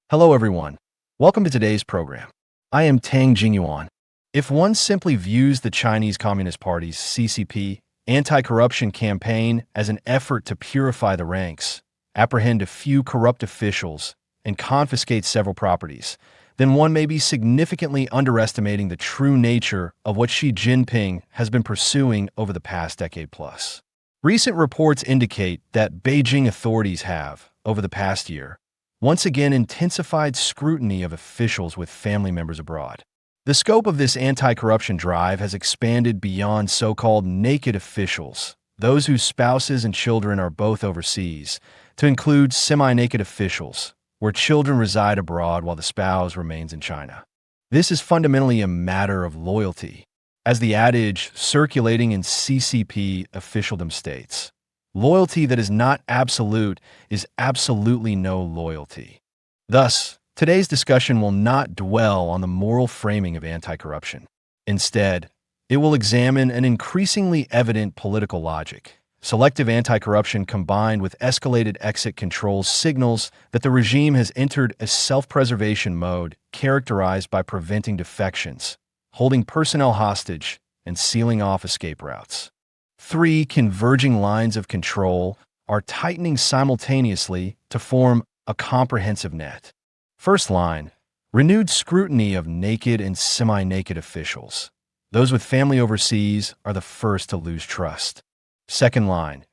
Hello, everyone. Welcome to today's program. I am Tang Jingyuan. If one simply views the Chinese Communist Party's CCP anti-corruption campaign as an effort to purify the ranks, apprehend a few corrupt officials, and confiscate several properties, then one may be significantly underestimating the true nature of what Xi Jinping has been pursuing over the past decade plus. Recent reports indicate that Beijing authorities have, over the past year, once again intensified scrutiny of officials with family members abroad. The scope of this anti-corruption drive has expanded beyond so-called naked officials, those whose spouses and children are both overseas, to include semi-naked officials, where children reside abroad while the spouse remains in China. This is fundamentally a matter of loyalty, as the adage circulating in CCP officialdom states. Loyalty that is not absolute is absolutely no loyalty. Thus, today's discussion will not dwell on the moral framing of anti-corruption. Instead, it will examine an increasingly evident political logic. Selective anti-corruption combined with escalated exit controls signals that the regime has entered a self-preservation mode characterized by preventing defections, holding personnel hostage, and sealing off escape routes. Three converging lines of control are tightening simultaneously to form a comprehensive net. First line, renewed scrutiny of naked and semi-naked officials. Those with family overseas are the first to lose trust. Second line,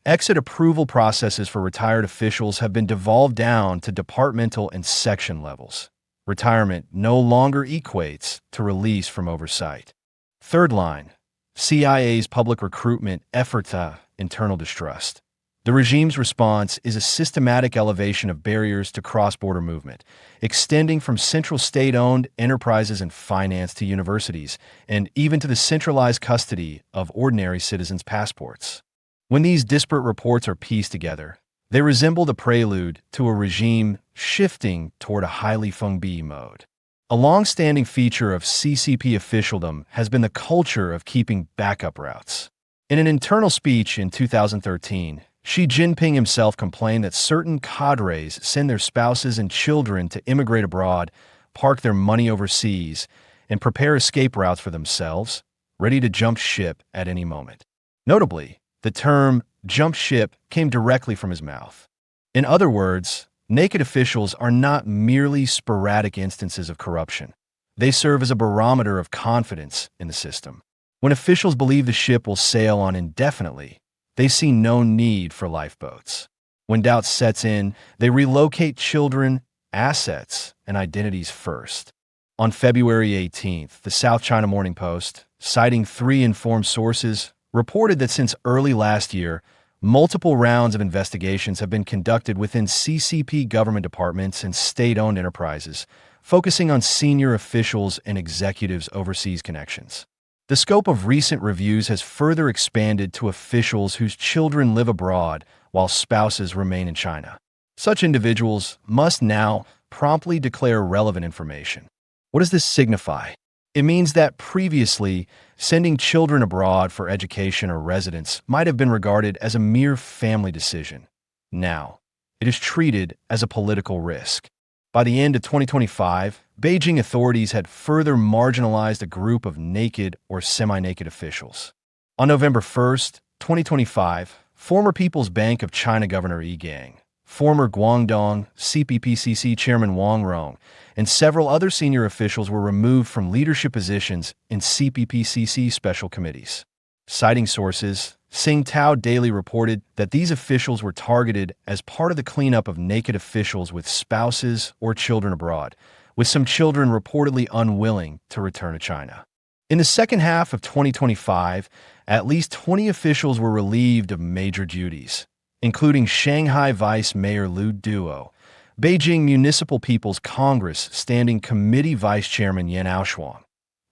exit approval processes for retired officials have been devolved down to departmental and section levels. Retirement no longer equates to release from oversight. Third line, CIA's public recruitment effort to internal distrust. The regime's response is a systematic elevation of barriers to cross-border movement, extending from central state-owned enterprises and finance to universities, and even to the centralized custody of ordinary citizens' passports. When these disparate reports are pieced together, they resemble the prelude to a regime shifting toward a highly Fengbi mode. A long-standing feature of CCP officialdom has been the culture of keeping backup routes. In an internal speech in 2013, Xi Jinping himself complained that certain cadres send their spouses and children to immigrate abroad, park their money overseas, and prepare escape routes for themselves, ready to jump ship at any moment. Notably, the term jump ship came directly from his mouth. In other words, naked officials are not merely sporadic instances of corruption. They serve as a barometer of confidence in the system. When officials believe the ship will sail on indefinitely, they see no need for lifeboats. When doubt sets in, they relocate children, assets, and identities first. On February 18th, the South China Morning Post, citing three informed sources, reported that since early last year, multiple rounds of investigations have been conducted within CCP government departments and state-owned enterprises, focusing on senior officials and executives' overseas connections. The scope of recent reviews has further expanded to officials whose children live abroad while spouses remain in China. Such individuals must now promptly declare relevant information. What does this signify? It means that previously, sending children abroad for education or residence might have been regarded as a mere family decision. Now, it is treated as a political risk. By the end of 2025, Beijing authorities had further marginalized a group of naked or semi-naked officials. On November 1st, 2025, former People's Bank of China Governor Yi Gang, former Guangdong CPPCC Chairman Wang Rong, and several other senior officials were removed from leadership positions in CPPCC special committees. Citing sources, Singtao Daily reported that these officials were targeted as part of the cleanup of naked officials with spouses or children abroad, with some children reportedly unwilling to return to China. In the second half of 2025, at least 20 officials were relieved of major duties, including Shanghai Vice Mayor Liu Duo, Beijing Municipal People's Congress Standing Committee Vice Chairman Yan Aoshuang,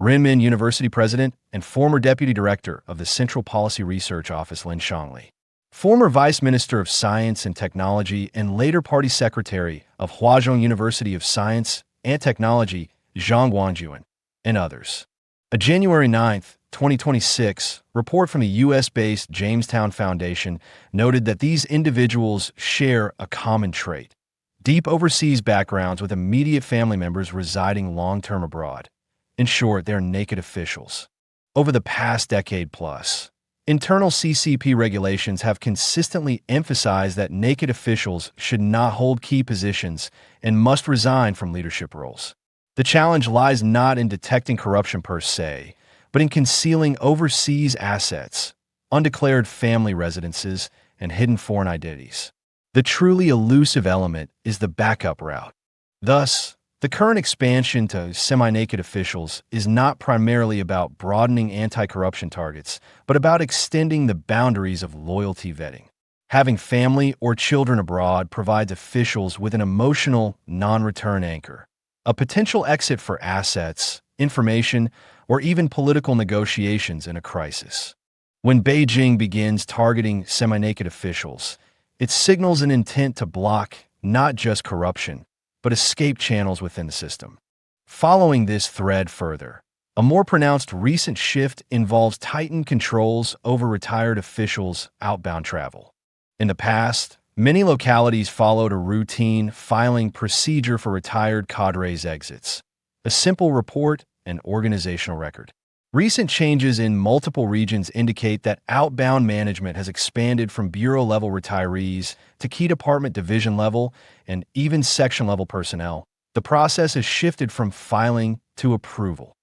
Renmin University President and former Deputy Director of the Central Policy Research Office Lin Shangli, former Vice Minister of Science and Technology and later Party Secretary of Huazhong University of Science and Technology Zhang Guangjuan, and others. A January 9, 2026, report from the U.S.-based Jamestown Foundation noted that these individuals share a common trait: deep overseas backgrounds with immediate family members residing long-term abroad. In short, they're naked officials. Over the past decade plus, internal CCP regulations have consistently emphasized that naked officials should not hold key positions and must resign from leadership roles. The challenge lies not in detecting corruption per se, but in concealing overseas assets, undeclared family residences, and hidden foreign identities. The truly elusive element is the backup route. Thus, the current expansion to semi-naked officials is not primarily about broadening anti-corruption targets, but about extending the boundaries of loyalty vetting. Having family or children abroad provides officials with an emotional, non-return anchor, a potential exit for assets, information, or even political negotiations in a crisis. When Beijing begins targeting semi-naked officials, it signals an intent to block not just corruption, but escape channels within the system. Following this thread further, a more pronounced recent shift involves tightened controls over retired officials' outbound travel. In the past, many localities followed a routine filing procedure for retired cadres' exits, a simple report and organizational record. Recent changes in multiple regions indicate that outbound management has expanded from bureau-level retirees to key department division-level and even section-level personnel. The process has shifted from filing to approval.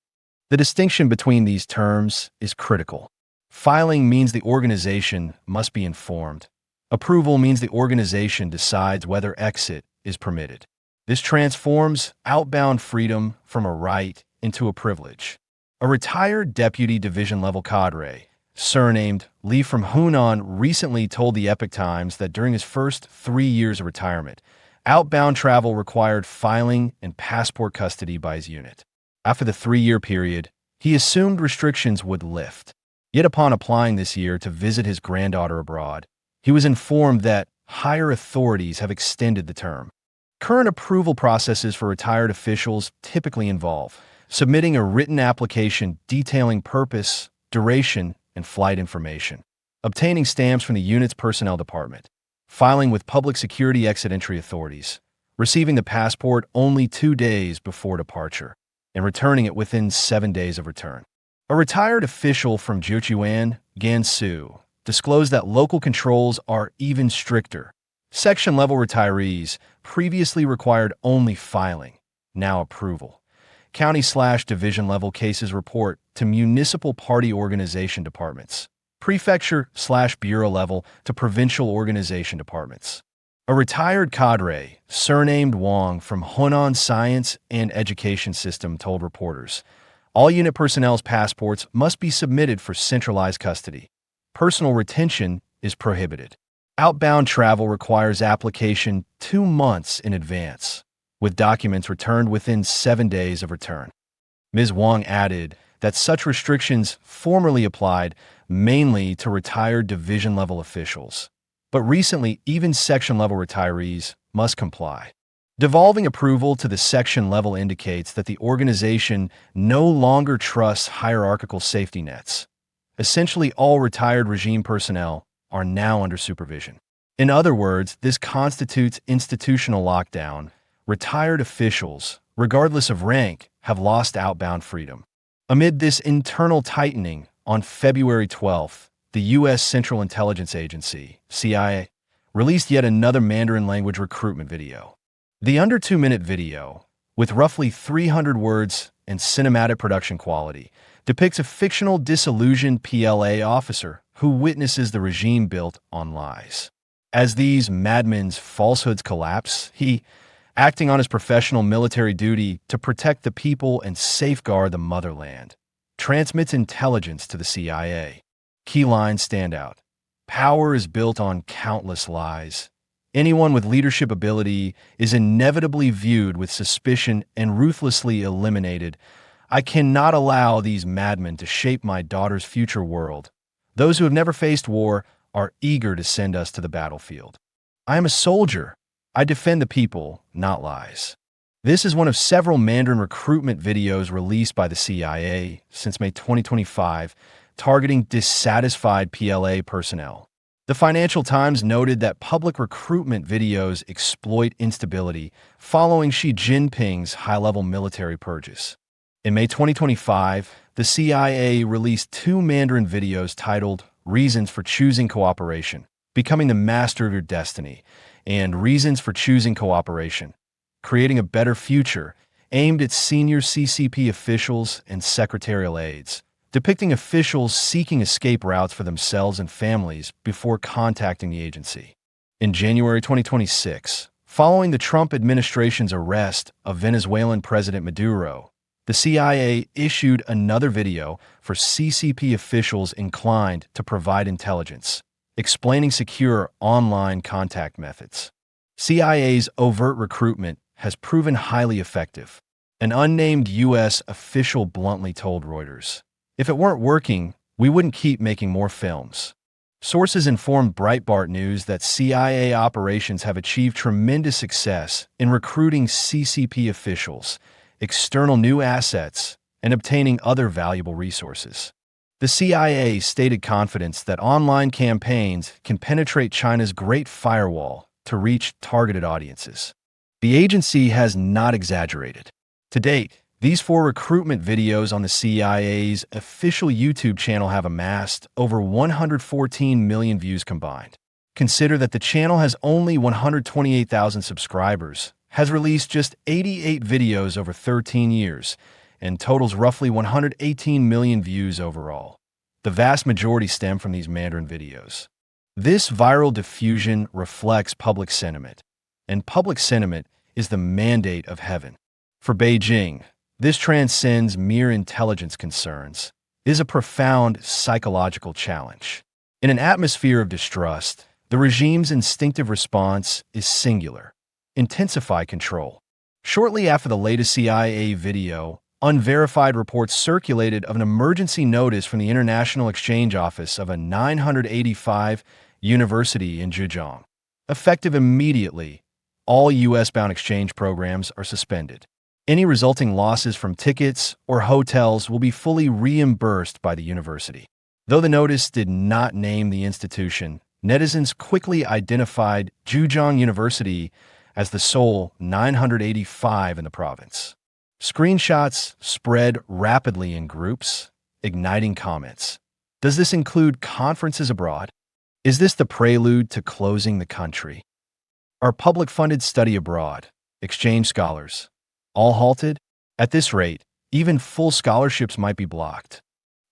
The distinction between these terms is critical. Filing means the organization must be informed. Approval means the organization decides whether exit is permitted. This transforms outbound freedom from a right into a privilege. A retired deputy division-level cadre, surnamed Li from Hunan, recently told the Epoch Times that during his first 3 years of retirement, outbound travel required filing and passport custody by his unit. After the 3-year period, he assumed restrictions would lift. Yet upon applying this year to visit his granddaughter abroad, he was informed that higher authorities have extended the term. Current approval processes for retired officials typically involve submitting a written application detailing purpose, duration, and flight information, obtaining stamps from the unit's personnel department, filing with public security exit entry authorities, receiving the passport only 2 days before departure, and returning it within 7 days of return. A retired official from Jiuquan, Gansu, disclosed that local controls are even stricter. Section-level retirees previously required only filing, now approval. County/division-level cases report to municipal party organization departments, prefecture/bureau level to provincial organization departments. A retired cadre, surnamed Wang from Hunan Science and Education System, told reporters, all unit personnel's passports must be submitted for centralized custody. Personal retention is prohibited. Outbound travel requires application 2 months in advance, with documents returned within 7 days of return. Ms. Wang added that such restrictions formerly applied mainly to retired division-level officials, but recently even section-level retirees must comply. Devolving approval to the section level indicates that the organization no longer trusts hierarchical safety nets. Essentially, all retired regime personnel are now under supervision. In other words, this constitutes institutional lockdown. Retired officials, regardless of rank, have lost outbound freedom. Amid this internal tightening, on February 12th, the U.S. Central Intelligence Agency, CIA, released yet another Mandarin-language recruitment video. The under 2-minute video, with roughly 300 words and cinematic production quality, depicts a fictional disillusioned PLA officer who witnesses the regime built on lies. As these madmen's falsehoods collapse, he, acting on his professional military duty to protect the people and safeguard the motherland, transmits intelligence to the CIA. Key lines stand out. Power is built on countless lies. Anyone with leadership ability is inevitably viewed with suspicion and ruthlessly eliminated. I cannot allow these madmen to shape my daughter's future world. Those who have never faced war are eager to send us to the battlefield. I am a soldier. I defend the people, not lies. This is one of several Mandarin recruitment videos released by the CIA since May 2025, targeting dissatisfied PLA personnel. The Financial Times noted that public recruitment videos exploit instability following Xi Jinping's high-level military purges. In May 2025, the CIA released two Mandarin videos titled Reasons for Choosing Cooperation, Becoming the Master of Your Destiny, and Reasons for Choosing Cooperation, Creating a Better Future, aimed at senior CCP officials and secretarial aides, depicting officials seeking escape routes for themselves and families before contacting the agency. In January 2026, following the Trump administration's arrest of Venezuelan President Maduro, the CIA issued another video for CCP officials inclined to provide intelligence, explaining secure online contact methods. CIA's overt recruitment has proven highly effective. An unnamed U.S. official bluntly told Reuters, "If it weren't working, we wouldn't keep making more films." Sources informed Breitbart News that CIA operations have achieved tremendous success in recruiting CCP officials, external new assets, and obtaining other valuable resources. The CIA stated confidence that online campaigns can penetrate China's Great Firewall to reach targeted audiences. The agency has not exaggerated. To date, these four recruitment videos on the CIA's official YouTube channel have amassed over 114 million views combined. Consider that the channel has only 128,000 subscribers, has released just 88 videos over 13 years, and totals roughly 118 million views overall. The vast majority stem from these Mandarin videos. This viral diffusion reflects public sentiment, and public sentiment is the mandate of heaven. For Beijing, this transcends mere intelligence concerns. It is a profound psychological challenge. In an atmosphere of distrust, the regime's instinctive response is singular: intensify control. Shortly after the latest CIA video, unverified reports circulated of an emergency notice from the International Exchange Office of a 985 university in Zhejiang. Effective immediately, all U.S.-bound exchange programs are suspended. Any resulting losses from tickets or hotels will be fully reimbursed by the university. Though the notice did not name the institution, netizens quickly identified Zhejiang University as the sole 985 in the province. Screenshots spread rapidly in groups, igniting comments. Does this include conferences abroad? Is this the prelude to closing the country? Are public-funded study abroad, exchange scholars, all halted? At this rate, even full scholarships might be blocked.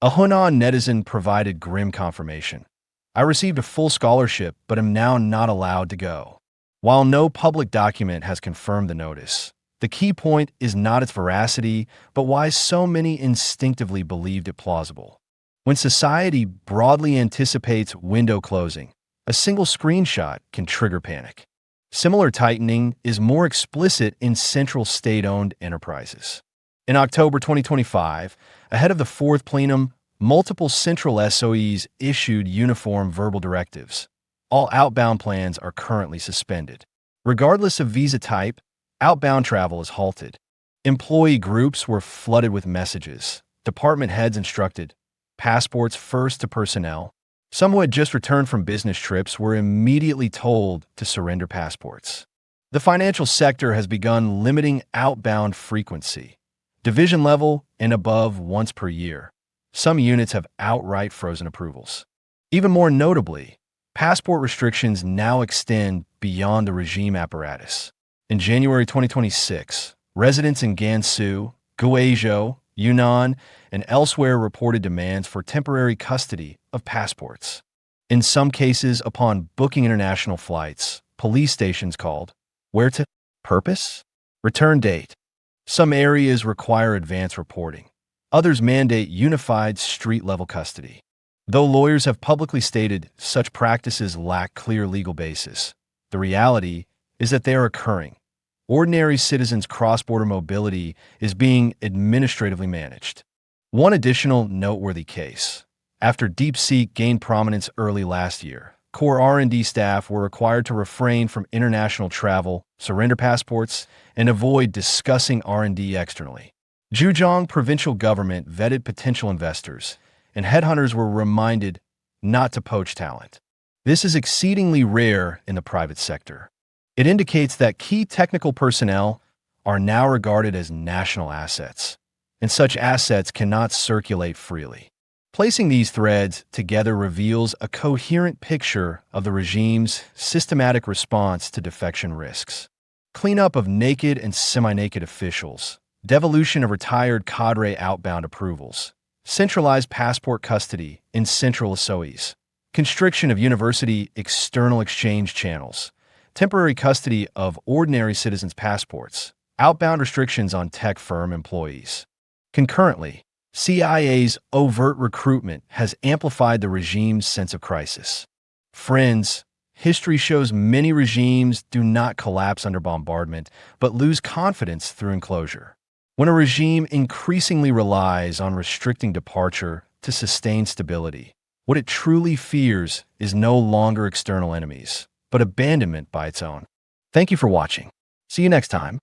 A Hunan netizen provided grim confirmation. "I received a full scholarship, but am now not allowed to go." While no public document has confirmed the notice, the key point is not its veracity, but why so many instinctively believed it plausible. When society broadly anticipates window closing, a single screenshot can trigger panic. Similar tightening is more explicit in central state-owned enterprises. In October 2025, ahead of the fourth plenum, multiple central SOEs issued uniform verbal directives. All outbound plans are currently suspended. Regardless of visa type, outbound travel is halted. Employee groups were flooded with messages. Department heads instructed, passports first to personnel. Some who had just returned from business trips were immediately told to surrender passports. The financial sector has begun limiting outbound frequency, division level and above once per year. Some units have outright frozen approvals. Even more notably, passport restrictions now extend beyond the regime apparatus. In January 2026, residents in Gansu, Guizhou, Yunnan, and elsewhere reported demands for temporary custody of passports. In some cases, upon booking international flights, police stations called, "Where to? Purpose? Return date." Some areas require advance reporting. Others mandate unified street-level custody. Though lawyers have publicly stated such practices lack clear legal basis, the reality is that they are occurring. Ordinary citizens' cross-border mobility is being administratively managed. One additional noteworthy case. After DeepSeek gained prominence early last year, core R&D staff were required to refrain from international travel, surrender passports, and avoid discussing R&D externally. Zhejiang provincial government vetted potential investors, and headhunters were reminded not to poach talent. This is exceedingly rare in the private sector. It indicates that key technical personnel are now regarded as national assets, and such assets cannot circulate freely. Placing these threads together reveals a coherent picture of the regime's systematic response to defection risks. Cleanup of naked and semi-naked officials, devolution of retired cadre outbound approvals, centralized passport custody in central SOEs, constriction of university external exchange channels, temporary custody of ordinary citizens' passports, outbound restrictions on tech firm employees. Concurrently, CIA's overt recruitment has amplified the regime's sense of crisis. Friends, history shows many regimes do not collapse under bombardment, but lose confidence through enclosure. When a regime increasingly relies on restricting departure to sustain stability, what it truly fears is no longer external enemies, but abandonment by its own. Thank you for watching. See you next time.